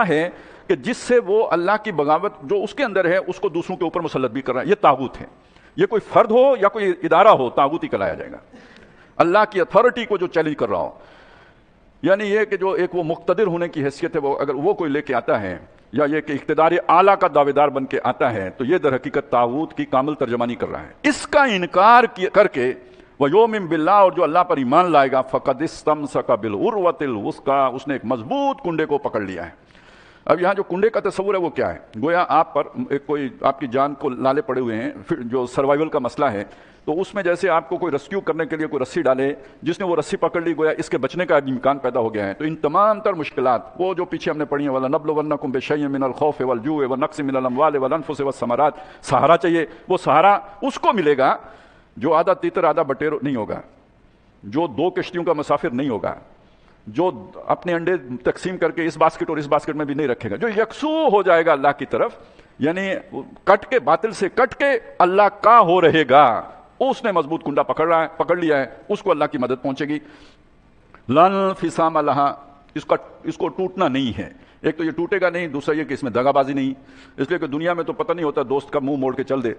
ہے کہ جس سے وہ اللہ کی بغاوت جو اس کے اندر ہے اس کو دوسروں کے اوپر مسلط بھی کر رہا ہے. یہ طاغوت ہے. یہ کوئی فرد ہو یا کوئی ادارہ ہو, طاغوت ہی کہلایا جائے گا. اللہ کی اتھارٹی کو جو چیلنج کر رہا ہو, یعنی یہ کہ جو ایک وہ مقتدر ہونے کی حیثیت ہے, وہ اگر وہ کوئی لے کے آتا ہے, یا یہ کہ اقتدار اعلیٰ کا دعوے دار بن کے آتا ہے, تو یہ در حقیقت طاغوت کی کامل ترجمانی کر رہا ہے. اس کا انکار کر کے وَيُؤْمِن بِاللَّهِ, اور جو اللہ پر ایمان لائے گا, فَقَدِ اسْتَمْسَكَ بِالْعُرْوَةِ الْوُثْقَىٰ, اس نے ایک مضبوط کنڈے کو پکڑ لیا ہے. اب یہاں جو کنڈے کا تصور ہے وہ کیا ہے؟ گویا آپ پر کوئی آپ کی جان کو لالے پڑے ہوئے ہیں, جو سروائیول کا مسئلہ ہے, تو اس میں جیسے آپ کو کوئی ریسکیو کرنے کے لیے کوئی رسی ڈالے, جس نے وہ رسی پکڑ لی, گویا اس کے بچنے کا امکان پیدا ہو گیا ہے. تو ان تمام تر مشکلات وہ جو پیچھے ہم نے پڑھی ہیں, وَلَنَبْلُوَنَّكُمْ بِشَيْءٍ مِّنَ الْخَوْفِ وَالْجُوعِ وَنَقْصٍ مِّنَ الْأَمْوَالِ وَالْأَنفُسِ وَالثَّمَرَاتِ, سہارا چاہیے. وہ سہارا اس کو ملے گا جو آدھا تیتر آدھا بٹیر نہیں ہوگا, جو دو کشتیوں کا مسافر نہیں ہوگا, جو اپنے انڈے تقسیم کر کے اس باسکٹ اور اس باسکٹ میں بھی نہیں رکھے گا, جو یکسو ہو جائے گا اللہ کی طرف, یعنی کٹ کے باطل سے کٹ کے اللہ کا ہو رہے گا. اس نے مضبوط کنڈا پکڑ لیا ہے, اس کو اللہ کی مدد پہنچے گی. لن انفصام لہا, اس کو ٹوٹنا نہیں ہے. ایک تو یہ ٹوٹے گا نہیں, دوسرا یہ کہ اس میں دغا بازی نہیں. اس لیے کہ دنیا میں تو پتہ نہیں ہوتا, دوست کا منہ موڑ کے چل دے,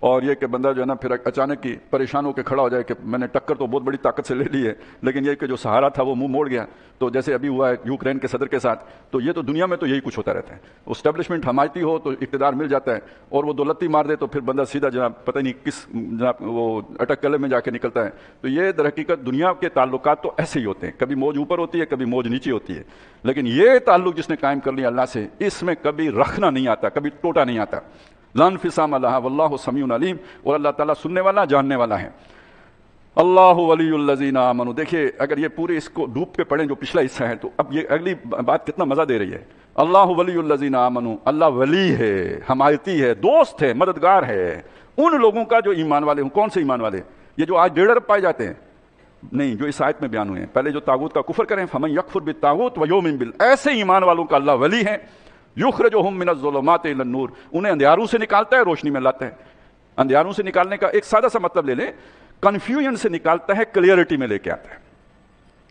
اور یہ کہ بندہ جو ہے نا پھر اچانک کی پریشان ہو کے کھڑا ہو جائے کہ میں نے ٹکر تو بہت بڑی طاقت سے لے لی ہے, لیکن یہ کہ جو سہارا تھا وہ منہ موڑ گیا. تو جیسے ابھی ہوا ہے یوکرین کے صدر کے ساتھ, تو یہ تو دنیا میں تو یہی کچھ ہوتا رہتا ہے. اسٹیبلشمنٹ حمایتی ہو تو اقتدار مل جاتا ہے, اور وہ دولتی مار دے تو پھر بندہ سیدھا جناب پتہ نہیں کس جناب وہ اٹک کلے میں جا کے نکلتا ہے. تو یہ در حقیقت دنیا کے تعلقات تو ایسے ہی ہوتے ہیں, کبھی موج اوپر ہوتی ہے, کبھی موج نیچے ہوتی ہے. لیکن یہ تعلق جس نے قائم کر لیا اللہ سے, اس میں کبھی رکھنا نہیں آتا, کبھی ٹوٹا نہیں آتا. لا انفصام لہا واللہ سمیع علیم, اور اللہ تعالیٰ سننے والا جاننے والا ہے. اللہ ولی الذین آمنوا, دیکھیے اگر یہ پورے اس کو ڈوب کے پڑھیں جو پچھلا حصہ ہے, تو اب یہ اگلی بات کتنا مزہ دے رہی ہے. اللہ ولی الذین آمنوا, اللہ ولی ہے, حمایتی ہے, دوست ہے, مددگار ہے ان لوگوں کا جو ایمان والے ہوں. کون سے ایمان والے؟ یہ جو آج 1.5 ارب پائے جاتے ہیں نہیں, جو اس آیت میں بیان ہوئے ہیں. پہلے جو طاغوت کا کفر کریں, فمن یکفر بالطاغوت ویؤمن باللہ, ایسے ایمان والوں کا اللہ ولی ہے. یخرجہم من الظلمات الی النور, انہیں اندھیاروں سے نکالتا ہے, روشنی میں لاتا ہے. اندھیاروں سے نکالنے کا ایک سادہ سا مطلب لے لیں, کنفیوژن سے نکالتا ہے, کلیئرٹی میں لے کے آتا ہے.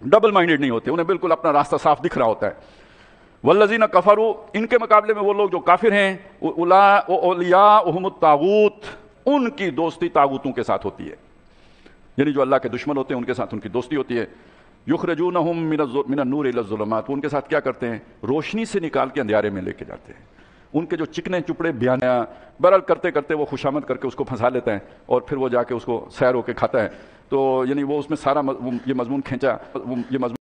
ڈبل مائنڈڈ نہیں ہوتے, انہیں بالکل اپنا راستہ صاف دکھ رہا ہوتا ہے. والذین کفروا, ان کے مقابلے میں وہ لوگ جو کافر ہیں, اولیاؤہم الطاغوت, ان کی دوستی طاغوتوں کے ساتھ ہوتی ہے, یعنی جو اللہ کے دشمن ہوتے ہیں ان کے ساتھ ان کی دوستی ہوتی ہے. یخرجونہم من النور الی الظلمات, وہ ان کے ساتھ کیا کرتے ہیں؟ روشنی سے نکال کے اندھیارے میں لے کے جاتے ہیں. ان کے جو چکنے چپڑے بیانیاں برل کرتے کرتے وہ خوشامد کر کے اس کو پھنسا لیتا ہے, اور پھر وہ جا کے اس کو سیر ہو کے کھاتا ہے. تو یعنی وہ اس میں سارا یہ مضمون کھینچا, یہ مضمون